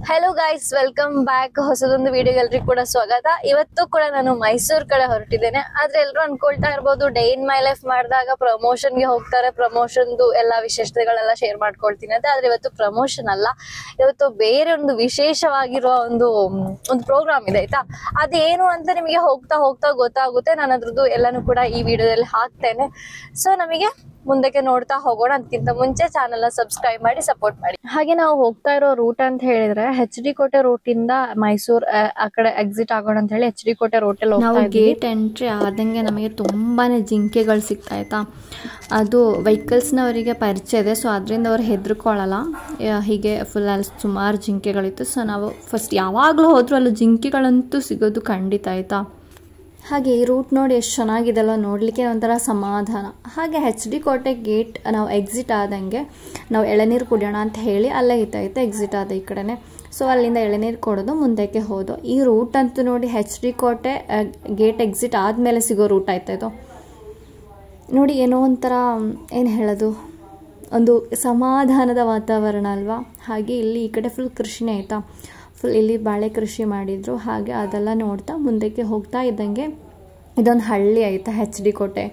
Hello guys, welcome back. ಹೊಸದೊಂದು ವಿಡಿಯೋಗೆ ಎಲ್ರಿಗೂ ಕೂಡ ಸ್ವಾಗತ. ಇವತ್ತು ಕೂಡ ನಾನು ಮೈಸೂರು ಕಡೆ ಹೊರಟಿದ್ದೇನೆ. ಆದ್ರೆ ಎಲ್ಲರೂ ಅನ್ಕೊಳ್ತಾ ಇರ್ಬೋದು, ಡೇ ಇನ್ ಮೈ ಲೈಫ್ ಮಾಡಿದಾಗ ಪ್ರಮೋಷನ್ಗೆ ಹೋಗ್ತಾರೆ, ಪ್ರಮೋಷನ್ದು ಎಲ್ಲ ವಿಶೇಷತೆಗಳೆಲ್ಲ ಶೇರ್ ಮಾಡ್ಕೊಳ್ತೀನಿ ಅಂತ. ಆದ್ರೆ ಇವತ್ತು ಪ್ರಮೋಷನ್ ಅಲ್ಲ, ಇವತ್ತು ಬೇರೆ ಒಂದು ವಿಶೇಷವಾಗಿರುವ ಒಂದು ಪ್ರೋಗ್ರಾಮ್ ಇದೆ ಆಯ್ತಾ. ಅದೇನು ಅಂತ ನಿಮಗೆ ಹೋಗ್ತಾ ಹೋಗ್ತಾ ಗೊತ್ತಾಗುತ್ತೆ. ನಾನು ಅದ್ರದ್ದು ಎಲ್ಲಾನು ಕೂಡ ಈ ವಿಡಿಯೋದಲ್ಲಿ ಹಾಕ್ತೇನೆ. ಸೊ ನಮಗೆ ಮುಂದಕ್ಕೆ ನೋಡ್ತಾ ಹೋಗೋಣ. ಅದಕ್ಕಿಂತ ಮುಂಚೆ ಚಾನೆಲ್ ನ ಸಬ್ಸ್ಕ್ರೈಬ್ ಮಾಡಿ ಸಪೋರ್ಟ್ ಮಾಡಿ. ಹಾಗೆ ನಾವು ಹೋಗ್ತಾ ಇರೋ ರೂಟ್ ಅಂತ ಹೇಳಿದ್ರೆ HD ಕೋಟೆ ರೂಟ್ ಇಂದ ಮೈಸೂರ್ ಆ ಕಡೆ ಎಕ್ಸಿಟ್ ಆಗೋಣ ಅಂತ ಹೇಳಿ HD ಕೋಟೆ ರೂಟ್ ಅಲ್ಲಿ ಹೋಗ್ತಾ ಇದ್ದೀವಿ. ಗೇಟ್ ಎಂಟ್ರಿ ಆದಂಗೆ ನಮಗೆ ತುಂಬಾನೇ ಜಿಂಕೆಗಳು ಸಿಗ್ತಾ ಆಯ್ತಾ. ಅದು ವೆಹಿಕಲ್ಸ್ನವರಿಗೆ ಪರಿಚಯ ಇದೆ, ಸೊ ಅದರಿಂದ ಅವ್ರು ಹೆದರ್ಕೊಳ್ಳಲ್ಲ. ಹೀಗೆ ಫುಲ್ ಅಲ್ಲಿ ಸುಮಾರು ಜಿಂಕೆಗಳಿತ್ತು. ಸೊ ನಾವು ಫಸ್ಟ್ ಯಾವಾಗಲೂ ಹೋದ್ರೂ ಅಲ್ಲಿ ಜಿಂಕೆಗಳಂತೂ ಸಿಗೋದು ಖಂಡಿತ ಆಯ್ತಾ. ಹಾಗೆ ಈ ರೂಟ್ ನೋಡಿ ಎಷ್ಟು ಚೆನ್ನಾಗಿದೆಲ್ಲ, ನೋಡಲಿಕ್ಕೆ ಒಂಥರ ಸಮಾಧಾನ. ಹಾಗೆ HD ಕೋಟೆ ಗೇಟ್ ನಾವು ಎಕ್ಸಿಟ್ ಆದಂಗೆ ನಾವು ಎಳನೀರು ಕುಡಿಯೋಣ ಅಂತ ಹೇಳಿ ಅಲ್ಲೇ ಇತ್ತು ಎಕ್ಸಿಟ್ ಆದ ಈ ಕಡೆನೆ. ಸೊ ಅಲ್ಲಿಂದ ಎಳನೀರು ಕೊಡೋದು ಮುಂದಕ್ಕೆ ಹೋದು. ಈ ರೂಟ್ ಅಂತೂ ನೋಡಿ HD ಕೋಟೆ ಗೇಟ್ ಎಕ್ಸಿಟ್ ಆದಮೇಲೆ ಸಿಗೋ ರೂಟ್ ಆಯ್ತಾ ಇದು. ನೋಡಿ ಏನೋ ಒಂಥರ ಏನು ಹೇಳೋದು, ಒಂದು ಸಮಾಧಾನದ ವಾತಾವರಣ ಅಲ್ವಾ. ಹಾಗೆ ಇಲ್ಲಿ ಈ ಕಡೆ ಫುಲ್ ಕೃಷಿನೇ ಆಯಿತಾ. ಫುಲ್ ಇಲ್ಲಿ ಬಾಳೆ ಕೃಷಿ ಮಾಡಿದರು. ಹಾಗೆ ಅದೆಲ್ಲ ನೋಡ್ತಾ ಮುಂದಕ್ಕೆ ಹೋಗ್ತಾ ಇದ್ದಂಗೆ ಇದೊಂದು ಹಳ್ಳಿ ಆಯಿತಾ HD ಕೋಟೆ.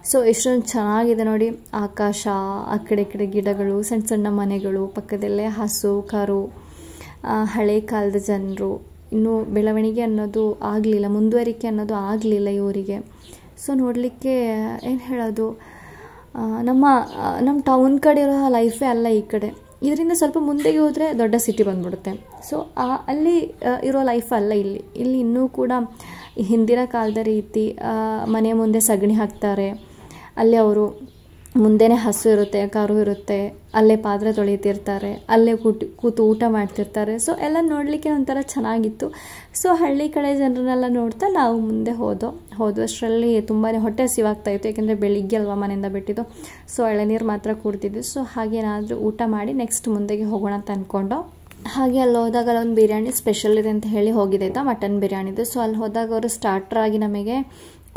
ಸೊ ಎಷ್ಟೊಂದು ಚೆನ್ನಾಗಿದೆ ನೋಡಿ, ಆಕಾಶ, ಆ ಕಡೆ ಈ ಕಡೆ ಗಿಡಗಳು, ಸಣ್ಣ ಸಣ್ಣ ಮನೆಗಳು, ಪಕ್ಕದಲ್ಲೇ ಹಸು ಕರು, ಹಳೆ ಕಾಲದ ಜನರು. ಇನ್ನೂ ಬೆಳವಣಿಗೆ ಅನ್ನೋದು ಆಗಲಿಲ್ಲ, ಮುಂದುವರಿಕೆ ಅನ್ನೋದು ಆಗಲಿಲ್ಲ ಇವರಿಗೆ. ಸೊ ನೋಡಲಿಕ್ಕೆ ಏನು ಹೇಳೋದು, ನಮ್ಮ ಟೌನ್ ಕಡೆ ಇರೋ ಲೈಫೇ ಅಲ್ಲ ಈ ಕಡೆ. ಇದರಿಂದ ಸ್ವಲ್ಪ ಮುಂದೆಗೆ ಹೋದರೆ ದೊಡ್ಡ ಸಿಟಿ ಬಂದ್ಬಿಡುತ್ತೆ. ಸೊ ಅಲ್ಲಿ ಇರೋ ಲೈಫ್ ಅಲ್ಲ ಇಲ್ಲಿ ಇನ್ನೂ ಕೂಡ ಹಿಂದಿನ ಕಾಲದ ರೀತಿ ಮನೆ ಮುಂದೆ ಸಗಣಿ ಹಾಕ್ತಾರೆ. ಅಲ್ಲಿ ಅವರು ಮುಂದೆನೇ ಹಸು ಇರುತ್ತೆ, ಕರು ಇರುತ್ತೆ, ಅಲ್ಲೇ ಪಾತ್ರೆ ತೊಳಿತಿರ್ತಾರೆ, ಅಲ್ಲೇ ಕೂತು ಊಟ ಮಾಡ್ತಿರ್ತಾರೆ. ಸೊ ಎಲ್ಲ ನೋಡಲಿಕ್ಕೆ ಒಂಥರ ಚೆನ್ನಾಗಿತ್ತು. ಸೊ ಹಳ್ಳಿ ಕಡೆ ಜನರನ್ನೆಲ್ಲ ನೋಡ್ತಾ ನಾವು ಮುಂದೆ ಹೋದಷ್ಟರಲ್ಲಿ ತುಂಬಾ ಹೊಟ್ಟೆ ಹಸಿವಾಗ್ತಾಯಿತ್ತು. ಯಾಕೆಂದರೆ ಬೆಳಿಗ್ಗೆ ಅಲ್ವಾ ಮನೆಯಿಂದ ಬಿಟ್ಟಿದ್ದು. ಸೊ ಎಳನೀರು ಮಾತ್ರ ಕುಡ್ತಿದ್ವಿ. ಸೊ ಹಾಗೇನಾದರೂ ಊಟ ಮಾಡಿ ನೆಕ್ಸ್ಟ್ ಮುಂದೆಗೆ ಹೋಗೋಣ ಅಂತ ಅಂದ್ಕೊಂಡು, ಹಾಗೆ ಅಲ್ಲಿ ಹೋದಾಗ ಅಲ್ಲೊಂದು ಬಿರಿಯಾನಿ ಸ್ಪೆಷಲ್ ಇದೆ ಅಂತ ಹೇಳಿ ಹೋಗಿದ್ದಾಯ್ತಾ, ಮಟನ್ ಬಿರಿಯಾನಿದು. ಸೊ ಅಲ್ಲಿ ಹೋದಾಗ ಅವರು ಸ್ಟಾರ್ಟರ್ ಆಗಿ ನಮಗೆ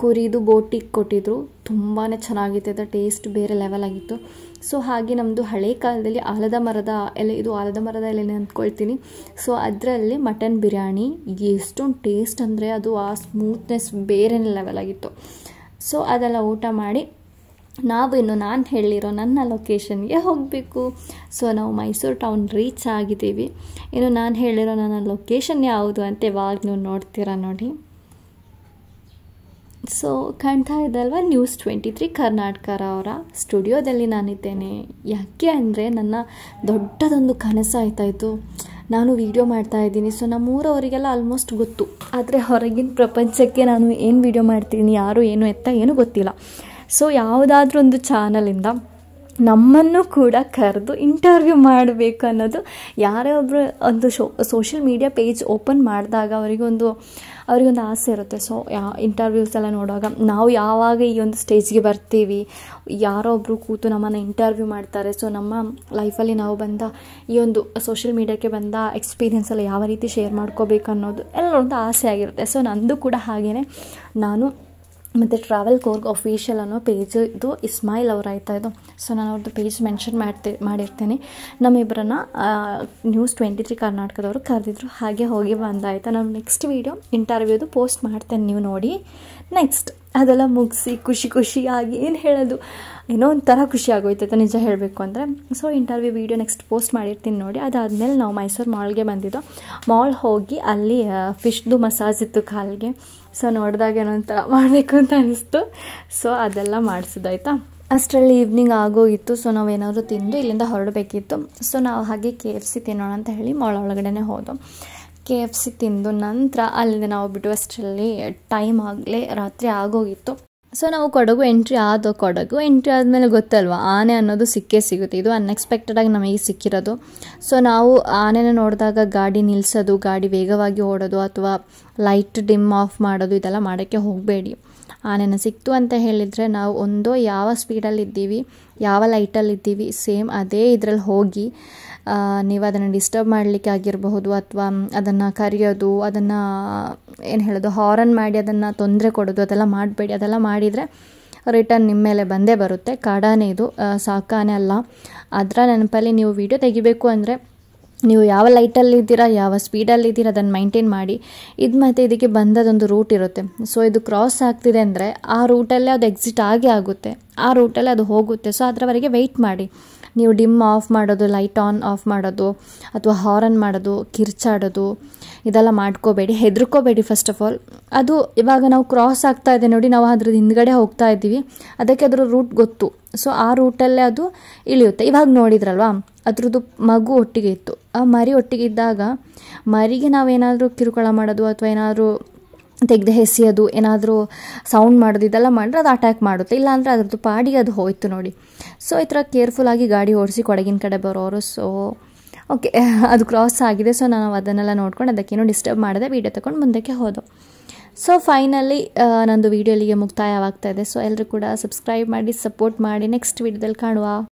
ಕುರಿದು ಬೋಟಿಗೆ ಕೊಟ್ಟಿದ್ರು. ತುಂಬಾ ಚೆನ್ನಾಗಿತ್ತು, ಟೇಸ್ಟ್ ಬೇರೆ ಲೆವೆಲ್ ಆಗಿತ್ತು. ಸೊ ಹಾಗೆ ನಮ್ಮದು ಹಳೆ ಕಾಲದಲ್ಲಿ ಆಲದ ಮರದ ಎಲೆ, ಇದು ಆಲದ ಮರದ ಎಲೆನೇ ಅಂದ್ಕೊಳ್ತೀನಿ. ಸೊ ಅದರಲ್ಲಿ ಮಟನ್ ಬಿರಿಯಾನಿ ಎಷ್ಟೊಂದು ಟೇಸ್ಟ್ ಅಂದರೆ ಅದು ಆ ಸ್ಮೂತ್ನೆಸ್ ಬೇರೆ ಲೆವೆಲ್ ಆಗಿತ್ತು. ಸೊ ಅದೆಲ್ಲ ಊಟ ಮಾಡಿ ನಾನು ಹೇಳಿರೋ ನನ್ನ ಲೊಕೇಶನ್ಗೆ ಹೋಗಬೇಕು. ಸೊ ನಾವು ಮೈಸೂರು ಟೌನ್ ರೀಚ್ ಆಗಿದ್ದೀವಿ. ಇನ್ನು ನಾನು ಹೇಳಿರೋ ನನ್ನ ಲೊಕೇಶನ್ ಯಾವುದು ಅಂತ ಇವಾಗ ನೀವು ನೋಡ್ತೀರಾ ನೋಡಿ. ಸೊ ಕಾಣ್ತಾ ಇದ್ದಲ್ವ, ನ್ಯೂಸ್ 23 ಕರ್ನಾಟಕರವರ ಸ್ಟುಡಿಯೋದಲ್ಲಿ ನಾನಿದ್ದೇನೆ. ಯಾಕೆ ಅಂದರೆ ನನ್ನ ದೊಡ್ಡದೊಂದು ಕನಸಾಯ್ತಾಯಿತ್ತು, ನಾನು ವಿಡಿಯೋ ಮಾಡ್ತಾಯಿದ್ದೀನಿ. ಸೊ ನಮ್ಮೂರವರಿಗೆಲ್ಲ ಆಲ್ಮೋಸ್ಟ್ ಗೊತ್ತು, ಆದರೆ ಹೊರಗಿನ ಪ್ರಪಂಚಕ್ಕೆ ನಾನು ಏನು ವಿಡಿಯೋ ಮಾಡ್ತೀನಿ, ಯಾರು ಏನು ಎತ್ತ ಏನೂ ಗೊತ್ತಿಲ್ಲ. ಸೊ ಯಾವುದಾದ್ರೂ ಒಂದು ಚಾನಲಿಂದ ನಮ್ಮನ್ನು ಕೂಡ ಕರೆದು ಇಂಟರ್ವ್ಯೂ ಮಾಡಬೇಕು ಅನ್ನೋದು, ಯಾರೇ ಒಬ್ಬರು ಒಂದು ಸೋಷಿಯಲ್ ಮೀಡಿಯಾ ಪೇಜ್ ಓಪನ್ ಮಾಡಿದಾಗ ಅವರಿಗೊಂದು ಆಸೆ ಇರುತ್ತೆ. ಸೊ ಇಂಟರ್ವ್ಯೂಸ್ ಎಲ್ಲ ನೋಡುವಾಗ ನಾವು ಯಾವಾಗ ಈ ಒಂದು ಸ್ಟೇಜ್ಗೆ ಬರ್ತೀವಿ, ಯಾರೋ ಒಬ್ಬರು ಕೂತು ನಮ್ಮನ್ನು ಇಂಟರ್ವ್ಯೂ ಮಾಡ್ತಾರೆ. ಸೊ ನಮ್ಮ ಲೈಫಲ್ಲಿ ನಾವು ಬಂದ ಈ ಒಂದು ಸೋಷಿಯಲ್ ಮೀಡಿಯಾಕ್ಕೆ ಬಂದ ಎಕ್ಸ್ಪೀರಿಯೆನ್ಸ್ ಎಲ್ಲ ಯಾವ ರೀತಿ ಶೇರ್ ಮಾಡ್ಕೋಬೇಕು ಅನ್ನೋದು ಎಲ್ಲ ಒಂದು ಆಸೆ ಆಗಿರುತ್ತೆ. ಸೊ ನಂದು ಕೂಡ ಹಾಗೆಯೇ. ನಾನು ಮತ್ತು ಟ್ರಾವೆಲ್ ಕೋರ್ಗ್ ಅಫಿಷಿಯಲ್ ಅನ್ನೋ ಪೇಜ್ ಇದು ಇಸ್ಮಾಯಿಲ್ ಅವ್ರು ಆಯ್ತಾ ಇದು. ಸೊ ನಾನು ಅವ್ರದ್ದು ಪೇಜ್ ಮೆನ್ಷನ್ ಮಾಡಿರ್ತೀನಿ. ನಮ್ಮಿಬ್ಬರನ್ನ ನ್ಯೂಸ್ 23 ಕರ್ನಾಟಕದವರು ಕರೆದಿದ್ರು. ಹಾಗೆ ಹೋಗಿ ಬಂದಾಯ್ತಾ. ನಾನು ನೆಕ್ಸ್ಟ್ ವೀಡಿಯೋ ಇಂಟರ್ವ್ಯೂದು ಪೋಸ್ಟ್ ಮಾಡ್ತೇನೆ, ನೀವು ನೋಡಿ. ನೆಕ್ಸ್ಟ್ ಅದೆಲ್ಲ ಮುಗಿಸಿ ಖುಷಿಯಾಗಿ ಏನು ಹೇಳೋದು, ಏನೋ ಒಂಥರ ಖುಷಿ ಆಗೋಯ್ತೈತೆ ನಿಜ ಹೇಳಬೇಕು ಅಂದರೆ. So interview video next post ಮಾಡಿರ್ತೀನಿ ನೋಡಿ. ಅದಾದಮೇಲೆ ನಾವು ಮೈಸೂರು ಮಾಲ್ಗೆ ಬಂದಿದ್ದು. ಮಾಲ್ ಹೋಗಿ ಅಲ್ಲಿ ಫಿಶ್ದು ಮಸಾಜ್ ಇತ್ತು ಕಾಲಿಗೆ. ಸೊ ನೋಡಿದಾಗ ಏನೋ ಒಂಥರ ಮಾಡಬೇಕು ಅಂತ ಅನಿಸ್ತು. ಸೊ ಅದೆಲ್ಲ ಮಾಡಿಸಿದಾಯ್ತಾ. ಅಷ್ಟರಲ್ಲಿ ಈವ್ನಿಂಗ್ ಆಗೋಗಿತ್ತು. ಸೊ ನಾವೇನಾದರೂ ತಿಂದು ಇಲ್ಲಿಂದ ಹೊರಡಬೇಕಿತ್ತು. ಸೊ ನಾವು ಹಾಗೆ KFC ತಿನ್ನೋಣ ಅಂತ ಹೇಳಿ ಮಾಲ್ ಒಳಗಡೆ ಹೋದೋ. KFC ತಿಂದು ನಂತರ ಅಲ್ಲಿಂದ ನಾವು ಬಿಟ್ಟು ಅಷ್ಟರಲ್ಲಿ ಟೈಮ್ ಆಗಲೇ ರಾತ್ರಿ ಆಗೋಗಿತ್ತು. ಸೊ ನಾವು ಕೊಡಗು ಎಂಟ್ರಿ ಆದಮೇಲೆ ಗೊತ್ತಲ್ವ, ಆನೆ ಅನ್ನೋದು ಸಿಗುತ್ತೆ. ಇದು ಅನ್ಎಕ್ಸ್ಪೆಕ್ಟೆಡಾಗಿ ನಮಗೆ ಸಿಕ್ಕಿರೋದು. ಸೊ ನಾವು ಆನೆನ ನೋಡಿದಾಗ ಗಾಡಿ ನಿಲ್ಲಿಸೋದು, ಗಾಡಿ ವೇಗವಾಗಿ ಓಡೋದು ಅಥವಾ ಲೈಟ್ ಡಿಮ್ ಆಫ್ ಮಾಡೋದು ಇದೆಲ್ಲ ಮಾಡೋಕ್ಕೆ ಹೋಗಬೇಡಿ. ಆನೆನ ಸಿಕ್ತು ಅಂತ ಹೇಳಿದರೆ ನಾವು ಯಾವ ಸ್ಪೀಡಲ್ಲಿದ್ದೀವಿ, ಯಾವ ಲೈಟಲ್ಲಿದ್ದೀವಿ, ಸೇಮ್ ಅದೇ ಇದರಲ್ಲಿ ಹೋಗಿ ನೀವು ಅದನ್ನು ಡಿಸ್ಟರ್ಬ್ ಮಾಡಲಿಕ್ಕೆ ಆಗಿರಬಹುದು, ಅಥವಾ ಅದನ್ನು ಕರೆಯೋದು, ಅದನ್ನು ಏನು ಹೇಳೋದು, ಹಾರನ್ ಮಾಡಿ ಅದನ್ನು ತೊಂದರೆ ಕೊಡೋದು, ಅದೆಲ್ಲ ಮಾಡಬೇಡಿ. ಅದೆಲ್ಲ ಮಾಡಿದರೆ ರಿಟರ್ನ್ ನಿಮ್ಮ ಮೇಲೆ ಬಂದೇ ಬರುತ್ತೆ. ಕಾಡಾನೆ ಇದು, ಸಾಕಾನೆ ಅಲ್ಲ. ಅದರ ನೆನಪಲ್ಲಿ ನೀವು ವಿಡಿಯೋ ತೆಗಿಬೇಕು ಅಂದರೆ ನೀವು ಯಾವ ಲೈಟಲ್ಲಿ ಇದ್ದೀರಾ, ಯಾವ ಸ್ಪೀಡಲ್ಲಿ ಇದ್ದೀರಾ ಅದನ್ನು ಮೈಂಟೈನ್ ಮಾಡಿ. ಇದು ಮತ್ತು ಇದಕ್ಕೆ ಬಂದದೊಂದು ರೂಟ್ ಇರುತ್ತೆ. ಸೊ ಇದು ಕ್ರಾಸ್ ಆಗ್ತಿದೆ ಅಂದರೆ ಆ ರೂಟಲ್ಲೇ ಅದು ಎಕ್ಸಿಟ್ ಆಗುತ್ತೆ, ಆ ರೂಟಲ್ಲೇ ಅದು ಹೋಗುತ್ತೆ. ಸೊ ಅದರವರೆಗೆ ವೆಯ್ಟ್ ಮಾಡಿ. ನೀವು ಡಿಮ್ ಆಫ್ ಮಾಡೋದು, ಲೈಟ್ ಆನ್ ಆಫ್ ಮಾಡೋದು, ಅಥವಾ ಹಾರನ್ ಮಾಡೋದು, ಕಿರ್ಚಾಡೋದು ಇದೆಲ್ಲ ಮಾಡ್ಕೋಬೇಡಿ, ಹೆದರ್ಕೋಬೇಡಿ. ಫಸ್ಟ್ ಆಫ್ ಆಲ್ ಅದು ಇವಾಗ ನಾವು ಕ್ರಾಸ್ ಆಗ್ತಾ ಇದೆ ನೋಡಿ, ನಾವು ಅದ್ರದ್ದು ಹಿಂದ್ಗಡೆ ಹೋಗ್ತಾ ಇದ್ದೀವಿ, ಅದಕ್ಕೆ ಅದರ ರೂಟ್ ಗೊತ್ತು. ಸೊ ಆ ರೂಟಲ್ಲೇ ಅದು ಇಳಿಯುತ್ತೆ. ಇವಾಗ ನೋಡಿದ್ರಲ್ವಾ, ಅದ್ರದ್ದು ಮಗು ಒಟ್ಟಿಗೆ ಇತ್ತು. ಆ ಮರಿ ಒಟ್ಟಿಗೆ ಇದ್ದಾಗ ಮರಿಗೆ ನಾವೇನಾದರೂ ಕಿರುಕುಳ ಮಾಡೋದು ಅಥವಾ ಏನಾದರೂ ತೆಗೆದು ಎಸೆಯೋದು, ಏನಾದರೂ ಸೌಂಡ್ ಮಾಡೋದು ಇದೆಲ್ಲ ಮಾಡಿದ್ರೆ ಅದು ಅಟ್ಯಾಕ್ ಮಾಡುತ್ತೆ. ಇಲ್ಲಾಂದರೆ ಅದ್ರದ್ದು ಪಾಡಿಗೆ ಅದು ಹೋಯ್ತು ನೋಡಿ. ಸೊ ಈ ಥರ ಕೇರ್ಫುಲ್ಲಾಗಿ ಗಾಡಿ ಓಡಿಸಿ ಕೊಡಗಿನ ಕಡೆ ಬರೋರು. ಸೊ ಓಕೆ, ಅದು ಕ್ರಾಸ್ ಆಗಿದೆ. ಸೊ ನಾವು ಅದನ್ನೆಲ್ಲ ನೋಡ್ಕೊಂಡು ಅದಕ್ಕೇನೋ ಡಿಸ್ಟರ್ಬ್ ಮಾಡದೆ ವೀಡಿಯೋ ತಗೊಂಡು ಮುಂದಕ್ಕೆ ಹೋದೋ. ಸೊ ಫೈನಲಿ ನಂದು ವೀಡಿಯೋ ಇಲ್ಲಿಗೆ ಮುಕ್ತಾಯವಾಗ್ತಾ ಇದೆ. ಸೊ ಎಲ್ಲರೂ ಕೂಡ ಸಬ್ಸ್ಕ್ರೈಬ್ ಮಾಡಿ, ಸಪೋರ್ಟ್ ಮಾಡಿ. ನೆಕ್ಸ್ಟ್ ವೀಡಿಯೋದಲ್ಲಿ ಕಾಣುವ.